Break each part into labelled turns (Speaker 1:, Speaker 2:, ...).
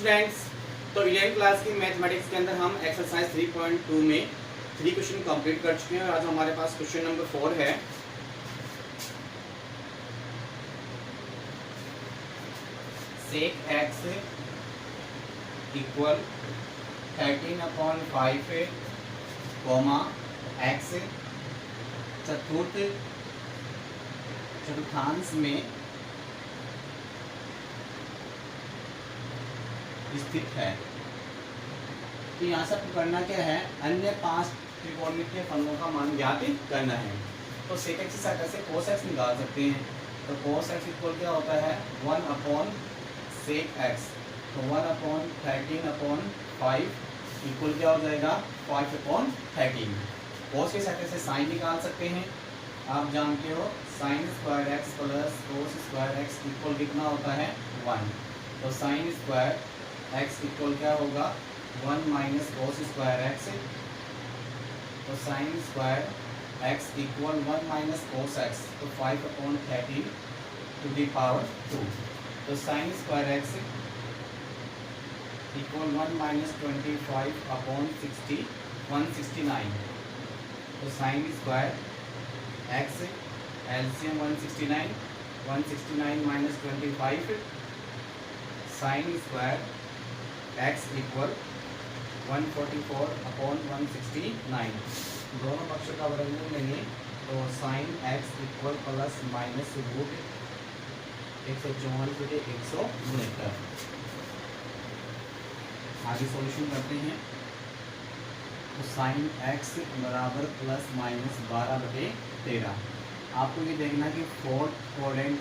Speaker 1: Friends, तो 11th class की mathematics के अंदर हम एक्सरसाइज 3.2 में 3 क्वेश्चन कंप्लीट कर चुके हैं और आज हमारे पास क्वेश्चन नंबर 4 है। Sec x equal 13/5 comma x चतुर्थांश में स्थित है। तो यहाँ से आपको करना क्या है, अन्य 5 त्रिकोणमितीय फलनों का मान ज्ञात करना है। तो सेक एक्स की से कोस एक्स निकाल सकते हैं। तो कोस एक्स इक्वल क्या होता है 1/सेक एक्स। तो 1/13/5 इक्वल क्या हो जाएगा 5/13। कोस की सहायता से साइन निकाल सकते हैं। आप जानते हो sign square x plus cos square x equal कितना होता है 1। तो साइन स्क्वायर एक्स इक्वल क्या होगा 1 माइनस कोस स्क्वायर एक्स। तो sine square x equal 1 minus cos x. तो 5/13 टू द पावर 2। तो sine square x equal 1 minus 25/60 169। तो sine square x LCM 169 minus 25 sine square x equal 144/169। दोनों पक्षों का वर्गमूल लेंगे तो sine x equal plus minus root 144/169। आगे सॉल्यूशन करते हैं। तो साइन एक्स बराबर प्लस माइनस 12/13। आपको ये देखना कि फोर्थ क्वाड्रेंट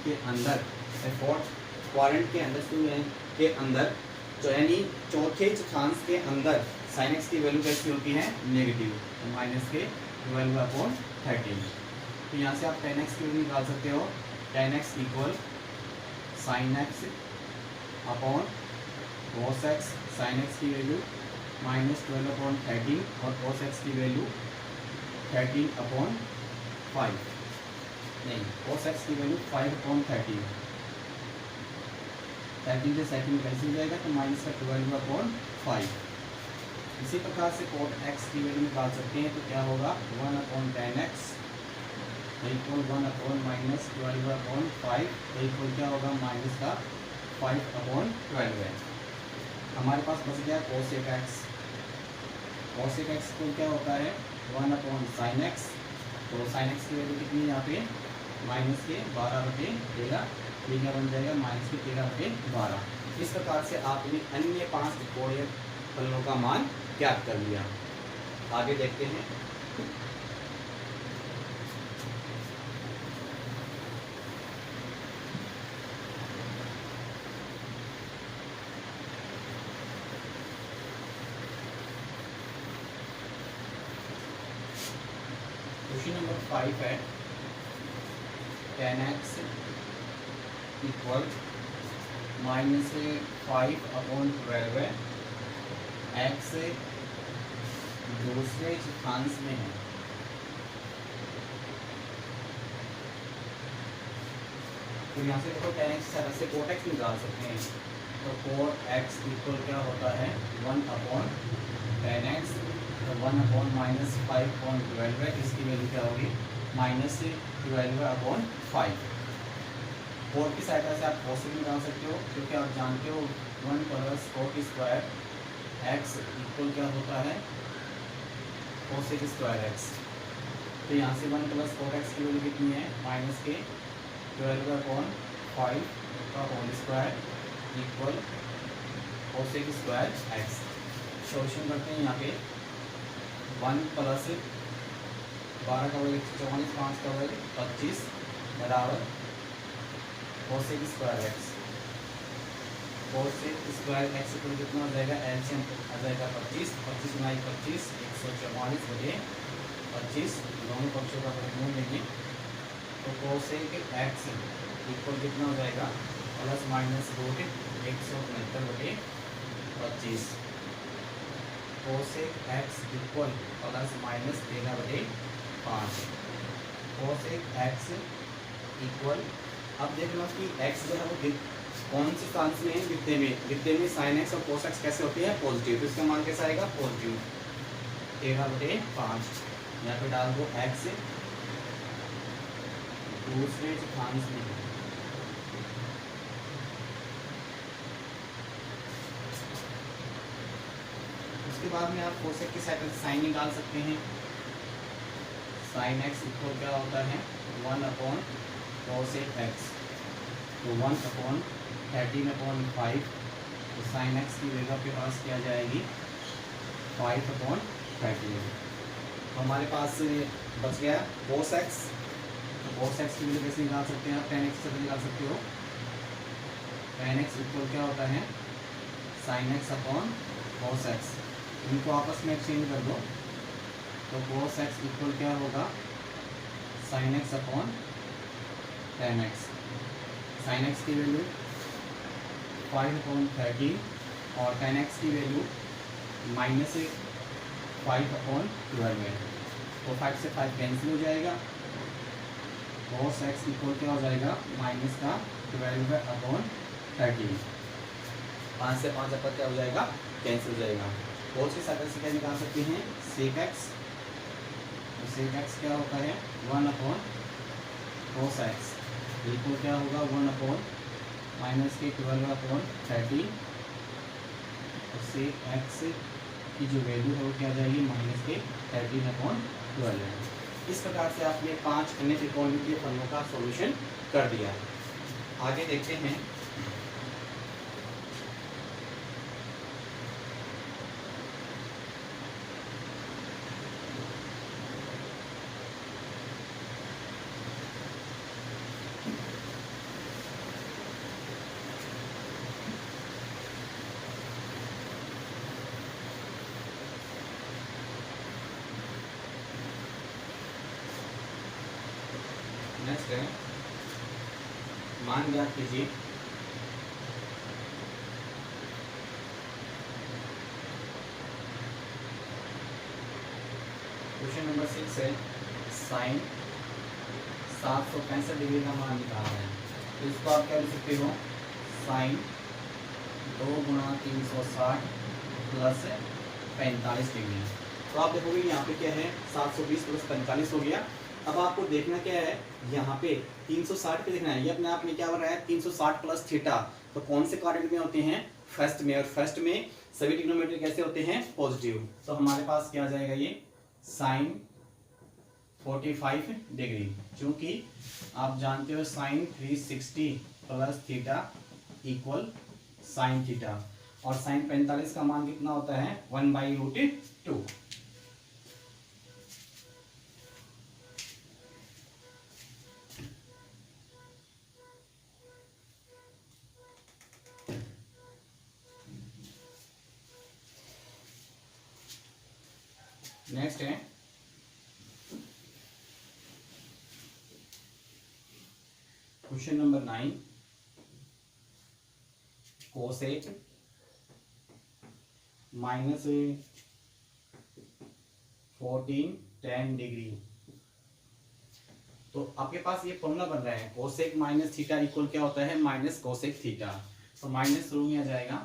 Speaker 1: के अंदर तो यानी चौथे चतुर्थांश के अंदर साइन एक्स की वैल्यू कैसी होती है नेगेटिव। तो माइनस के 12/13। तो यहाँ से आप tan x की वैल्यू निकाल सकते हो। tan x equal sine x upon cos x. Sine x की वैल्यू माइनस 12/13 और कोस एक्स की वैल्यू 13/5 नहीं कोस एक्स की वैल्यू 5/13। 13 से सेकंड कैंसिल जाएगा तो माइनस का 12/5। इसी प्रकार से कोट एक्स की वैल्यू निकाल सकते हैं। तो क्या होगा 1/tan x इक्वल 1/माइनस 12/5 इक्वल क्या होगा माइनस का 5/12 है। हमारे पास बच गया कोसेक एक्स। कोसेक एक्स को क्या होता है 1/sin x। तो साइन एक्स की वैल्यू कितनी है यहाँ पे माइनस के 12/13। क्या बन जाएगा माइनस के 13/12। इस प्रकार से आपने अन्य 5 त्रिकोणीय फलनों का मान ज्ञात कर लिया। आगे देखते हैं। क्वेश्चन नंबर 5 है tan x equal minus 5/12 x दूसरे चतुर्थांश में है। तो यहाँ से देखो tan x से कोट x निकाल सकते हैं। तो कोट x इक्वल क्या होता है 1/tan x। तो 1/माइनस 5/12 इसकी वैल्यू क्या होगी माइनस 12/5। कोट की सहायता से आप कोस निकाल सकते हो क्योंकि आप जानते हो 1 plus coat square x equal क्या होता है कोसेक स्क्वायर एक्स। तो यहाँ से 1 प्लस कोट एक्स की वैल्यू कितनी है माइनस के 12/5 का whole square equal cosec square x. Solution करते हैं। यहाँ पे 1 प्लस 12 का वर्ग 144 5 का वर्ग 25 बराबर cosec square x. Cosec square x equal कितना हो जाएगा एलसीएम आ जाएगा 25। 25 × 25 144/25। दोनों पक्षों का वर्गमूल लेंगे तो कोसेक एक्स इक्वल कितना हो जाएगा plus minus root 169/25। Cosec x equal plus minus 13/5। Cosec x equal अब देख लो कि x जो है वो कौन से चांस में है? वित्ते में। वित्ते में साइन एक्स और कोस एक्स कैसे होती है? पॉजिटिव। तो इसका मान कैसा आएगा? पॉजिटिव। 13/5 यहाँ पे डाल दो एक्स दूसरे चतुर्थांश में। उसके बाद में आप कोसेक की साइड साइन निकाल सकते हैं। साइन एक्स इक्वल क्या होता है? 1/कोसेक एक्स। तो 1/13/5। तो साइन एक्स की वैल्यू आपके पास क्या जाएगी? 5/13। तो हमारे पास बच गया कोस एक्स। तो कोस एक्स की वैल्यू कैसे निकाल सकते हैं आप? tan x से निकाल सकते हो। tan x इक्वल क्या होता है? Sine x upon cos x. इनको आपस में एक्सचेंज कर दो। तो कोस एक्स इक्वल क्या होगा? Sine x upon tan x। Sine x की वैल्यू 5/13 और tan x की वैल्यू -5/12 है। तो 5 से 5 कैंसिल हो जाएगा। cos x इक्वल क्या हो जाएगा? -12/13। 5 से 5 आपका क्या हो जाएगा? कैंसिल हो जाएगा। cos की साइड से क्या निकाल सकते हैं? sec x। तो sec x क्या होता है? 1/cos x इक्वल क्या होगा? 1/-12/13। तो sec x की जो वैल्यू है वो क्या जाएगी? -13/12 है। इस प्रकार से आपने 5 अन्य त्रिकोणमितीय फलनों का सॉल्यूशन कर दिया। आगे देखते हैं नेक्स्ट है मान ज्ञात कीजिए। क्वेश्चन नंबर 6 है साइन 765 डिग्री का मान निकालना है। तो इसको आप क्या लिख सकते हो? Sine 2 × 360 plus 45 degree. तो आप देखोगे यहाँ पे क्या है? 720 प्लस 45 हो गया। अब आपको देखना क्या है? यहाँ पे 360 पे देखना है। ये अपने आप में क्या हो रहा है? 360 प्लस थीटा। तो कौन से क्वाड्रेंट में होते हैं? फर्स्ट में। और फर्स्ट में सभी ट्रिग्नोमेट्री कैसे होते हैं? पॉजिटिव। तो हमारे पास क्या आ जाएगा? ये साइन 45 डिग्री। क्योंकि आप जानते हो sine 360 plus theta equal sine theta. और साइन 45 का मान कितना होता है? 1/√2। नेक्स्ट है question number 9 cosec -14 tan degree. तो आपके पास ये फॉर्मूला बन रहा है कोसेक माइनस थीटा इक्वल क्या होता है? Minus cosec theta. तो माइनस शुरू में आ जाएगा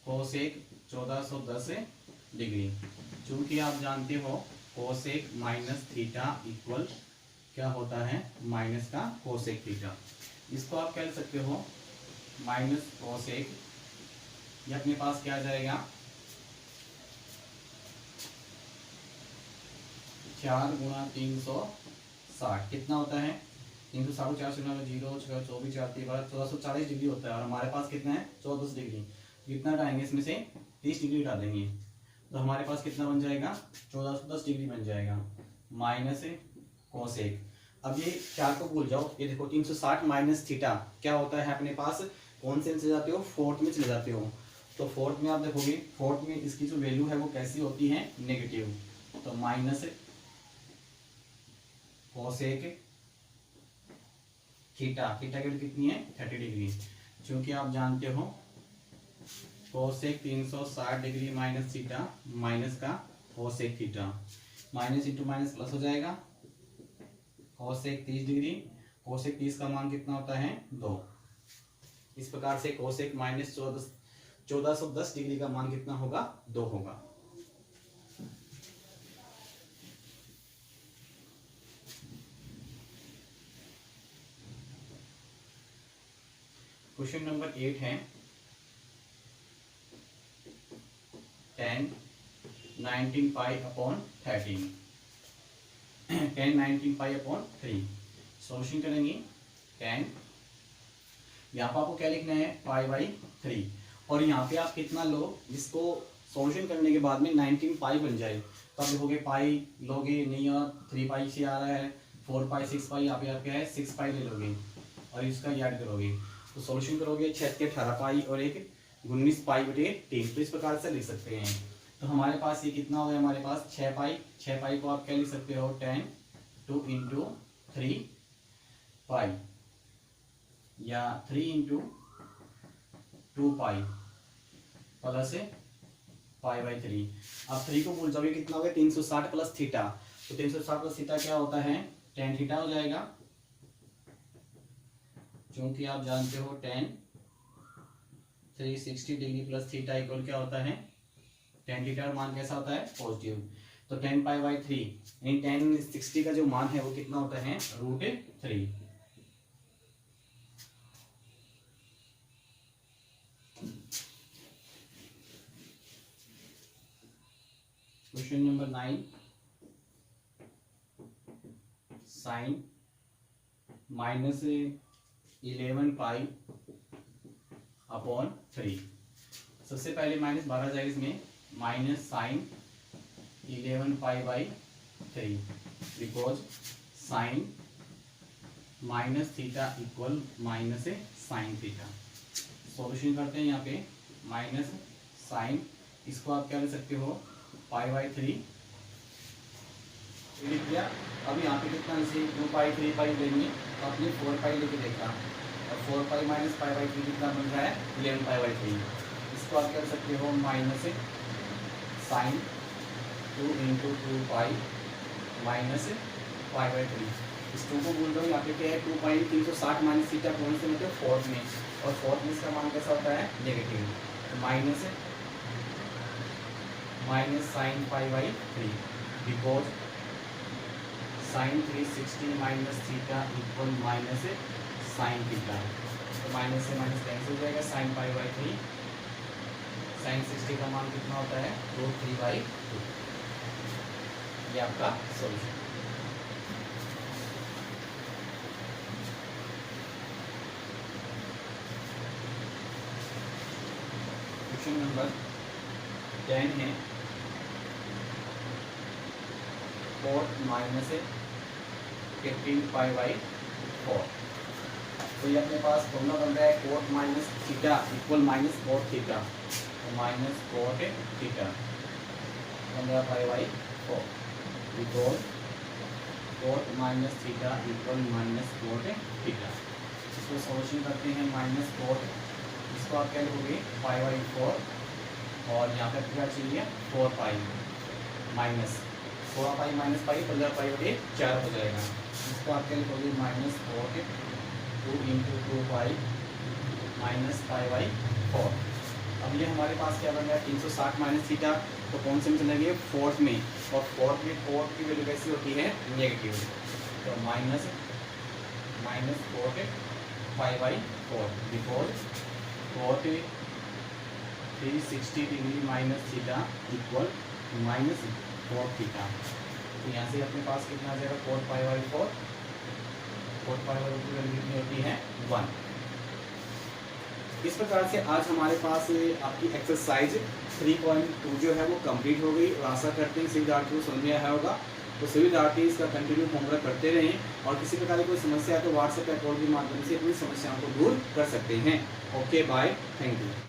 Speaker 1: कोसेक 1410 डिग्री। चूंकि आप जानते हो कोसेक माइनस थीटा इक्वल क्या होता है? माइनस का कोसेक थीटा। इसको आप क्या लिख सकते हो? Minus cosec. ये अपने पास क्या आ जाएगा? 4 × 360 कितना होता है? 360 4 0 0 6 24 4 3 1440 डिग्री होता है। और हमारे पास कितना है? 14 डिग्री। कितना हटाएंगे इसमें से? 30 डिग्री हटा देंगे। तो हमारे पास कितना बन जाएगा? 1410 डिग्री बन जाएगा माइनस कोसेक। अब ये 4 को भूल जाओ। ये देखो 360 माइनस थीटा क्या होता है अपने पास? कौन से में चले जाते हो? फोर्थ में चले जाते हो। तो फोर्थ में आप देखोगे फोर्थ में इसकी जो वैल्यू है वो कैसी होती है? नेगेटिव। तो माइनस कोसेक थीटा। थीटा की वैल्यू कितनी है? 30 डिग्री। क्योंकि आप जानते हो cosec 360 degree minus theta minus का cosec theta. Minus into minus plus हो जाएगा। Cosec 30 degree. कोसेक 30 का मान कितना होता है? 2। इस प्रकार से कोसेक माइनस 1410 डिग्री का मान कितना होगा? 2 होगा। क्वेश्चन नंबर 8 है tan 19 पाई अपॉन 13 tan 19 पाई अपॉन 3। सॉल्यूशन करेंगे। tan, यहाँ पर आपको क्या लिखना है? पाई बाई 3। और यहाँ पे आप कितना लो, जिसको सॉल्यूशन करने के बाद में 19 पाई बन जाए, तो आप लिखोगे पाई लोगे नहीं, और 3 पाई से आ रहा है 4 पाई 6 पाई, यहाँ पे आप क्या है 6 पाई ले लोगे और इसका याद करोगे, तो सॉल्यूशन करोगे 6 के 18 पाई और एक 19 पाई बटे 3। तो इस प्रकार से लिख सकते हैं। तो हमारे पास ये कितना हो गया? हमारे पास 6 पाई। 6 पाई को आप क्या लिख सकते हो? 10 2 इंटू 3 पाई या 3 into 2 pi plus pi by 3। अब 3 को भूल जाओगे, कितना हो गया? 360 प्लस थीटा। तो 360 प्लस थीटा क्या होता है? tan थीटा हो जाएगा, क्योंकि आप जानते हो tan 360 degree plus theta equal क्या होता है? tan थीटा का मान कैसा होता है? पॉजिटिव। तो 10 पाई बाई 3 यानी tan 60 का जो मान है वो कितना होता है? √3। Question number 9 sine minus 11 pi upon 3। सबसे पहले माइनस बाहर आ जाएगा इसमें, minus sine 11 pi by 3 because sine minus theta equal minus sine theta. Solution करते हैं। यहाँ पे माइनस साइन, इसको आप क्या ले सकते हो? पाई बाई 3 लिख दिया। अब यहाँ पे कितना जैसे 2 पाई 3 पाई लेंगे तो आपने 4 पाई लेके देखा, और 4 पाई माइनस पाई बाई 3 कितना बन रहा है? 11 पाई बाई 3। इसको आप कर सकते हो minus sine 2 into 2 pi minus pi by 3। इस 2 को बोल रहा हूँ, यहाँ पे क्या है? 2 पाई 360 माइनस थीटा कौन से मतलब? फोर्थ में, और फोर्थ में इसका मान कैसा होता है? नेगेटिव। तो minus sine pi by 3 because sign 360 minus theta equal minus sine theta. तो माइनस से माइनस कैंसिल हो जाएगा, साइन पाई बाई 3। साइन 60 का मान कितना होता है? √3/2। ये आपका सॉल्यूशन। क्वेश्चन नंबर 10 है कोट माइनस 15 पाई बाई 4। तो ये अपने पास फॉर्मूला बन रहा है cot minus theta equal minus cot theta. तो minus cot theta 15 pi by 4 because cot minus theta equal minus cot theta. इसको सॉल्यूशन करते हैं। माइनस कोट, इसको आप क्या लिखोगे? पाई बाई 4, और यहाँ पर क्या चाहिए? 4 पाई माइनस 4 पाई माइनस पाई 15 पाई बटे 4 हो जाएगा। इसको आप क्या लिखोगे? Minus 4 2 into 2 pi minus pi by 4। अब ये हमारे पास क्या बन गया? 360 माइनस थीटा। तो कौन से में चलेंगे? फोर्थ में, और फोर्थ में फोर्थ की वैल्यू कैसी होती है? नेगेटिव। तो minus 4 pi by 4 because 360 degree minus theta equal minus 4 theta. तो यहाँ से अपने पास कितना आ जाएगा? 4 पाई बाई 4। 4 पाई बाई 4 की वैल्यू कितनी होती है? 1। इस प्रकार से आज हमारे पास आपकी एक्सरसाइज 3.2 जो है वो कंप्लीट हो गई, और आशा करते हैं सभी विद्यार्थियों को समझ में आया होगा। तो सभी विद्यार्थी इसका कंटिन्यू होमवर्क करते रहें, और किसी प्रकार की कोई समस्या है तो व्हाट्सएप या कॉल के माध्यम से अपनी समस्याओं को दूर कर सकते हैं। Okay bye, thank you.